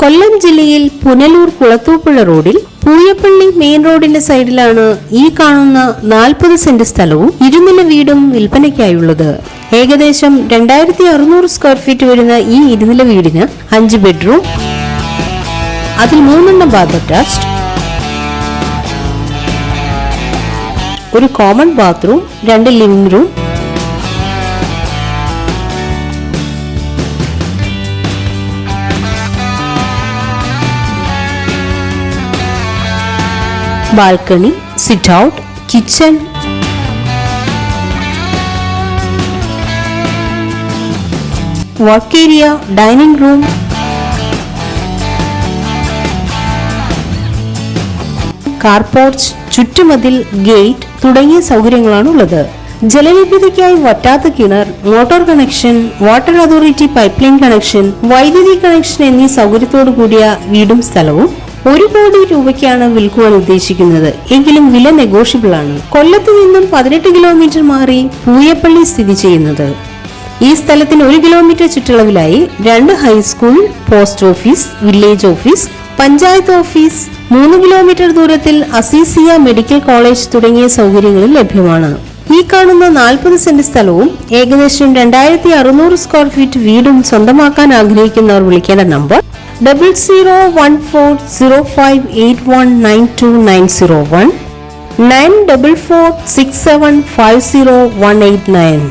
കൊല്ലം ജില്ലയിൽ പുനലൂർ കുളത്തൂപ്പുഴ റോഡിൽ പൂയപ്പള്ളി മെയിൻ റോഡിന്റെ സൈഡിലാണ് ഈ കാണുന്ന 40 സെന്റ് സ്ഥലവും 2 നില വീടും വിൽപ്പനയ്ക്കായുള്ളത്. ഏകദേശം 2600 സ്ക്വയർ ഫീറ്റ് വരുന്ന ഈ 2 നില വീടിന് 5 ബെഡ്റൂം, അതിൽ 3 ബാത്ത് അറ്റാച്ച്ഡ്, ഒരു common bathroom, 2 living room, balcony, sit out, kitchen, work area, dining room, car porch, ചുറ്റുമതിൽ, ഗേറ്റ് തുടങ്ങിയ സൗകര്യങ്ങളാണ് ഉള്ളത്. ജലലഭ്യതയ്ക്കായി വറ്റാത്ത കിണർ, motor connection, water authority pipe line connection, വൈദ്യുതി കണക്ഷൻ എന്നീ സൗകര്യത്തോടു കൂടിയ വീടും സ്ഥലവും 1 കോടി രൂപയ്ക്കാണ് വിൽക്കുവാൻ ഉദ്ദേശിക്കുന്നത്. എങ്കിലും വില നെഗോഷ്യബിൾ ആണ്. കൊല്ലത്ത് നിന്നും 18 കിലോമീറ്റർ മാറി പൂയപ്പള്ളി സ്ഥിതി ചെയ്യുന്നത്. ഈ സ്ഥലത്തിന് 1 കിലോമീറ്റർ ചുറ്റളവിലായി 2 high school, post office, village office, panchayat office, 3 kilometre ദൂരത്തിൽ അസീസിയ മെഡിക്കൽ കോളേജ് തുടങ്ങിയ സൗകര്യങ്ങൾ ലഭ്യമാണ്. ഈ കാണുന്ന 40 സെന്റ് സ്ഥലവും ഏകദേശം 2600 സ്ക്വയർ ഫീറ്റ് വീടും സ്വന്തമാക്കാൻ ആഗ്രഹിക്കുന്നവർ വിളിക്കേണ്ട നമ്പർ 0014058192901944675018 9.